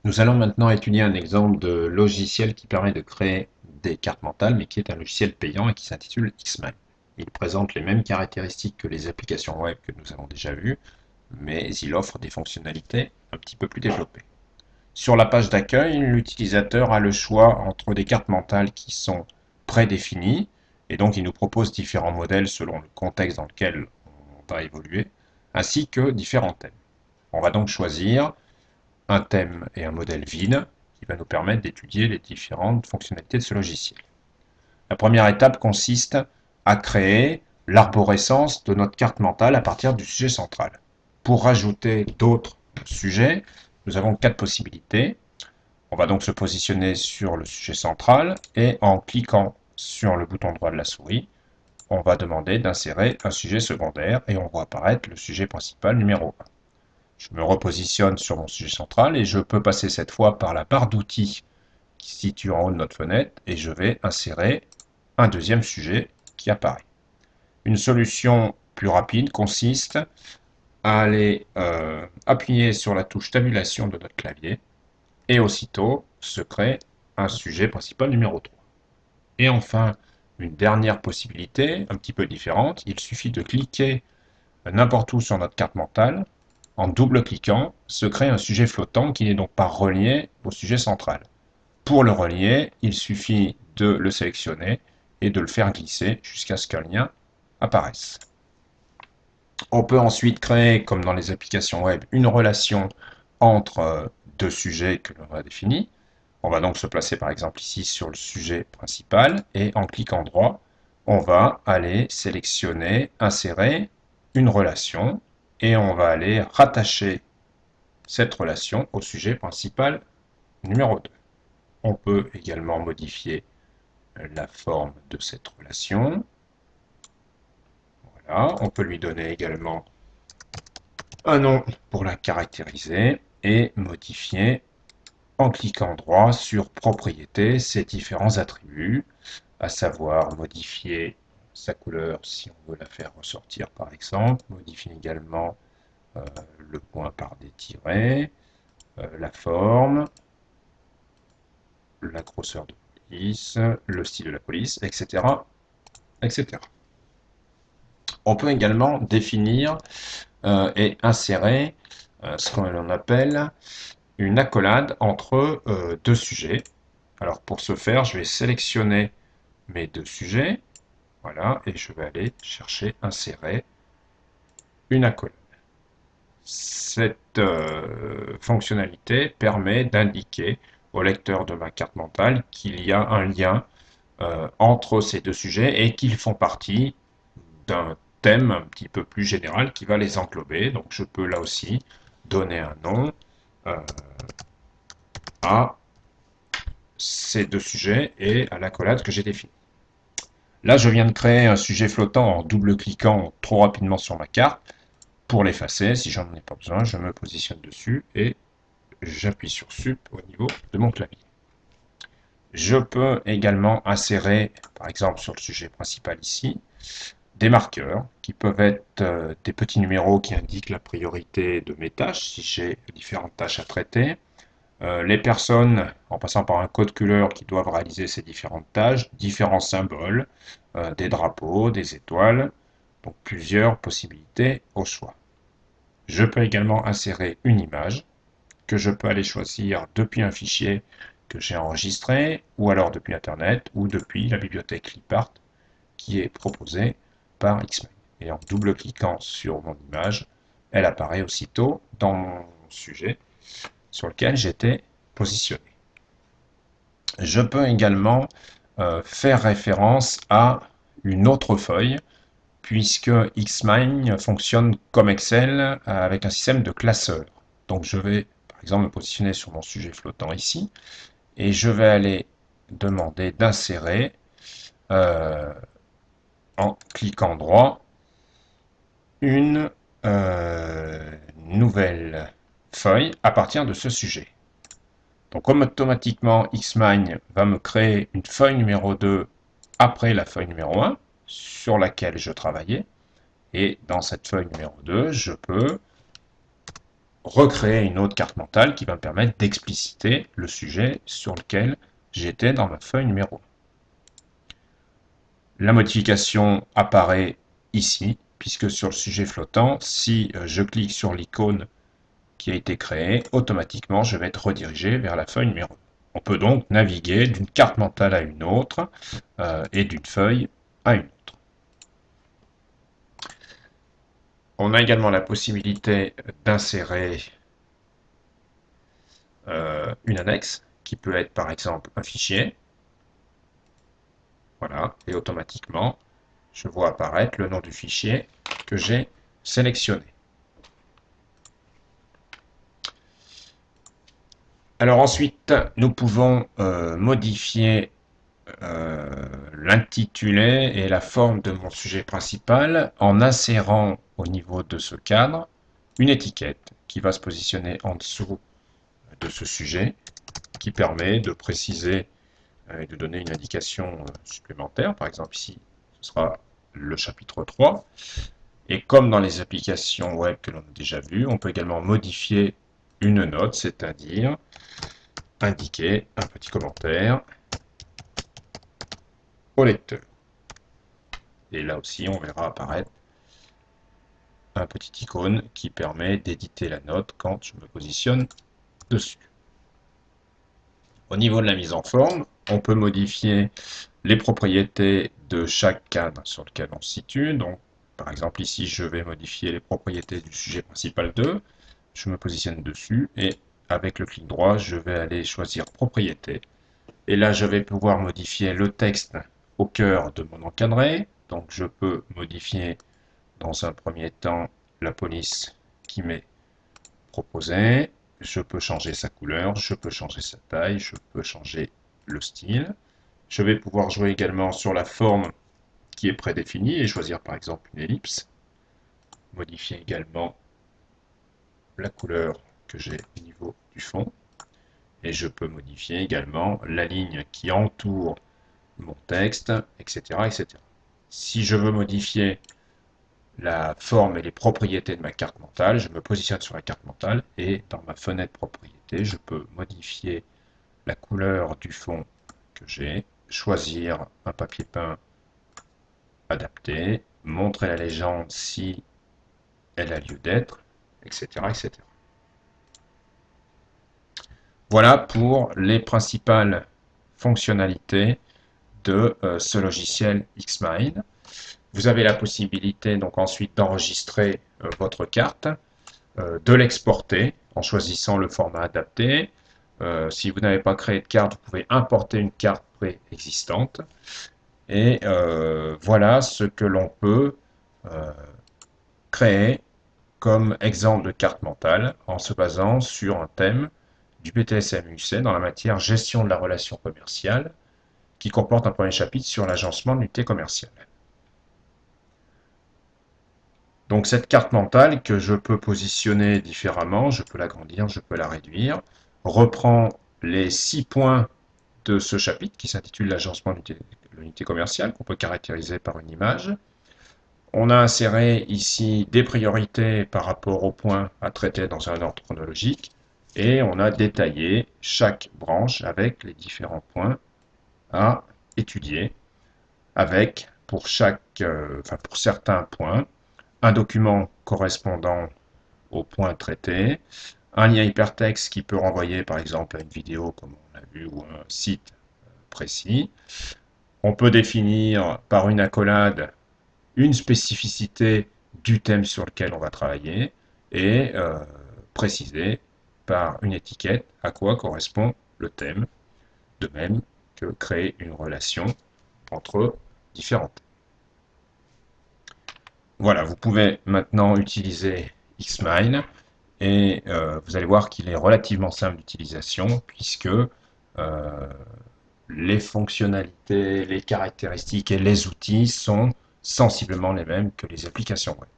Nous allons maintenant étudier un exemple de logiciel qui permet de créer des cartes mentales, mais qui est un logiciel payant et qui s'intitule Xmind. Il présente les mêmes caractéristiques que les applications web que nous avons déjà vues, mais il offre des fonctionnalités un petit peu plus développées. Sur la page d'accueil, l'utilisateur a le choix entre des cartes mentales qui sont prédéfinies, et donc il nous propose différents modèles selon le contexte dans lequel on va évoluer, ainsi que différents thèmes. On va donc choisir un thème et un modèle vide qui va nous permettre d'étudier les différentes fonctionnalités de ce logiciel. La première étape consiste à créer l'arborescence de notre carte mentale à partir du sujet central. Pour rajouter d'autres sujets, nous avons 4 possibilités. On va donc se positionner sur le sujet central et en cliquant sur le bouton droit de la souris, on va demander d'insérer un sujet secondaire et on voit apparaître le sujet principal numéro 1. Je me repositionne sur mon sujet central et je peux passer cette fois par la barre d'outils qui se situe en haut de notre fenêtre et je vais insérer un deuxième sujet qui apparaît. Une solution plus rapide consiste à aller appuyer sur la touche tabulation de notre clavier et aussitôt se crée un sujet principal numéro 3. Et enfin, une dernière possibilité, un petit peu différente, il suffit de cliquer n'importe où sur notre carte mentale. En double-cliquant, se crée un sujet flottant qui n'est donc pas relié au sujet central. Pour le relier, il suffit de le sélectionner et de le faire glisser jusqu'à ce qu'un lien apparaisse. On peut ensuite créer, comme dans les applications web, une relation entre deux sujets que l'on a définis. On va donc se placer par exemple ici sur le sujet principal et en cliquant droit, on va aller sélectionner, insérer une relation et on va aller rattacher cette relation au sujet principal numéro 2. On peut également modifier la forme de cette relation. Voilà. On peut lui donner également un nom pour la caractériser et modifier en cliquant droit sur propriétés ces différents attributs, à savoir modifier sa couleur si on veut la faire ressortir par exemple, modifier également le point par des tirets, la forme, la grosseur de police, le style de la police, etc. etc. On peut également définir et insérer ce qu'on appelle une accolade entre deux sujets. Alors pour ce faire, je vais sélectionner mes deux sujets, voilà, et je vais aller chercher insérer une accolade. Cette fonctionnalité permet d'indiquer au lecteur de ma carte mentale qu'il y a un lien entre ces deux sujets et qu'ils font partie d'un thème un petit peu plus général qui va les englober. Donc je peux là aussi donner un nom euh, à ces deux sujets et à l'accolade que j'ai définie. Là, je viens de créer un sujet flottant en double-cliquant trop rapidement sur ma carte. Pour l'effacer, si j'en ai pas besoin, je me positionne dessus et j'appuie sur Sup au niveau de mon clavier. Je peux également insérer, par exemple sur le sujet principal ici, des marqueurs qui peuvent être des petits numéros qui indiquent la priorité de mes tâches, si j'ai différentes tâches à traiter. Les personnes, en passant par un code couleur qui doivent réaliser ces différentes tâches, différents symboles, des drapeaux, des étoiles, donc plusieurs possibilités au choix. Je peux également insérer une image que je peux aller choisir depuis un fichier que j'ai enregistré, ou alors depuis Internet, ou depuis la bibliothèque Clipart qui est proposée par Xmind. Et en double-cliquant sur mon image, elle apparaît aussitôt dans mon sujet sur lequel j'étais positionné. Je peux également faire référence à une autre feuille, puisque Xmind fonctionne comme Excel avec un système de classeurs. Donc je vais par exemple me positionner sur mon sujet flottant ici, et je vais aller demander d'insérer en cliquant droit une nouvelle feuille à partir de ce sujet. Donc comme automatiquement Xmind va me créer une feuille numéro 2 après la feuille numéro 1 sur laquelle je travaillais, et dans cette feuille numéro 2, je peux recréer une autre carte mentale qui va me permettre d'expliciter le sujet sur lequel j'étais dans ma feuille numéro 1. La modification apparaît ici, puisque sur le sujet flottant, si je clique sur l'icône qui a été créée, automatiquement je vais être redirigé vers la feuille numéro 1. On peut donc naviguer d'une carte mentale à une autre et d'une feuille à une autre. On a également la possibilité d'insérer une annexe, qui peut être par exemple un fichier. Voilà, et automatiquement, je vois apparaître le nom du fichier que j'ai sélectionné. Alors ensuite, nous pouvons modifier l'intitulé et la forme de mon sujet principal en insérant au niveau de ce cadre une étiquette qui va se positionner en dessous de ce sujet, qui permet de préciser et de donner une indication supplémentaire. Par exemple ici, ce sera le chapitre 3. Et comme dans les applications web que l'on a déjà vues, on peut également modifier une note, c'est-à-dire indiquer un petit commentaire au lecteur. Et là aussi, on verra apparaître un petit icône qui permet d'éditer la note quand je me positionne dessus. Au niveau de la mise en forme, on peut modifier les propriétés de chaque cadre sur lequel on se situe. Donc, par exemple, ici, je vais modifier les propriétés du sujet principal 2. Je me positionne dessus et avec le clic droit, je vais aller choisir propriété. Et là, je vais pouvoir modifier le texte au cœur de mon encadré. Donc, je peux modifier dans un premier temps la police qui m'est proposée. Je peux changer sa couleur, je peux changer sa taille, je peux changer le style. Je vais pouvoir jouer également sur la forme qui est prédéfinie et choisir par exemple une ellipse. Modifier également la couleur que j'ai au niveau du fond. Et je peux modifier également la ligne qui entoure mon texte, etc., etc. Si je veux modifier la forme et les propriétés de ma carte mentale, je me positionne sur la carte mentale et dans ma fenêtre propriété, je peux modifier la couleur du fond que j'ai, choisir un papier peint adapté, montrer la légende si elle a lieu d'être, etc., etc. Voilà pour les principales fonctionnalités de ce logiciel Xmind. Vous avez la possibilité donc ensuite d'enregistrer votre carte, de l'exporter en choisissant le format adapté. Si vous n'avez pas créé de carte, vous pouvez importer une carte préexistante. Et voilà ce que l'on peut créer comme exemple de carte mentale en se basant sur un thème du BTS-MUC dans la matière gestion de la relation commerciale qui comporte un premier chapitre sur l'agencement de l'unité commerciale. Donc cette carte mentale que je peux positionner différemment, je peux l'agrandir, je peux la réduire, reprend les 6 points de ce chapitre qui s'intitule l'agencement de l'unité commerciale, qu'on peut caractériser par une image. On a inséré ici des priorités par rapport aux points à traiter dans un ordre chronologique et on a détaillé chaque branche avec les différents points à étudier avec pour certains points un document correspondant au point traité, un lien hypertexte qui peut renvoyer par exemple à une vidéo comme on l'a vu ou un site précis. On peut définir par une accolade une spécificité du thème sur lequel on va travailler et préciser par une étiquette à quoi correspond le thème, de même que créer une relation entre différents thèmes. Voilà, vous pouvez maintenant utiliser Xmind et vous allez voir qu'il est relativement simple d'utilisation puisque les fonctionnalités, les caractéristiques et les outils sont sensiblement les mêmes que les applications web.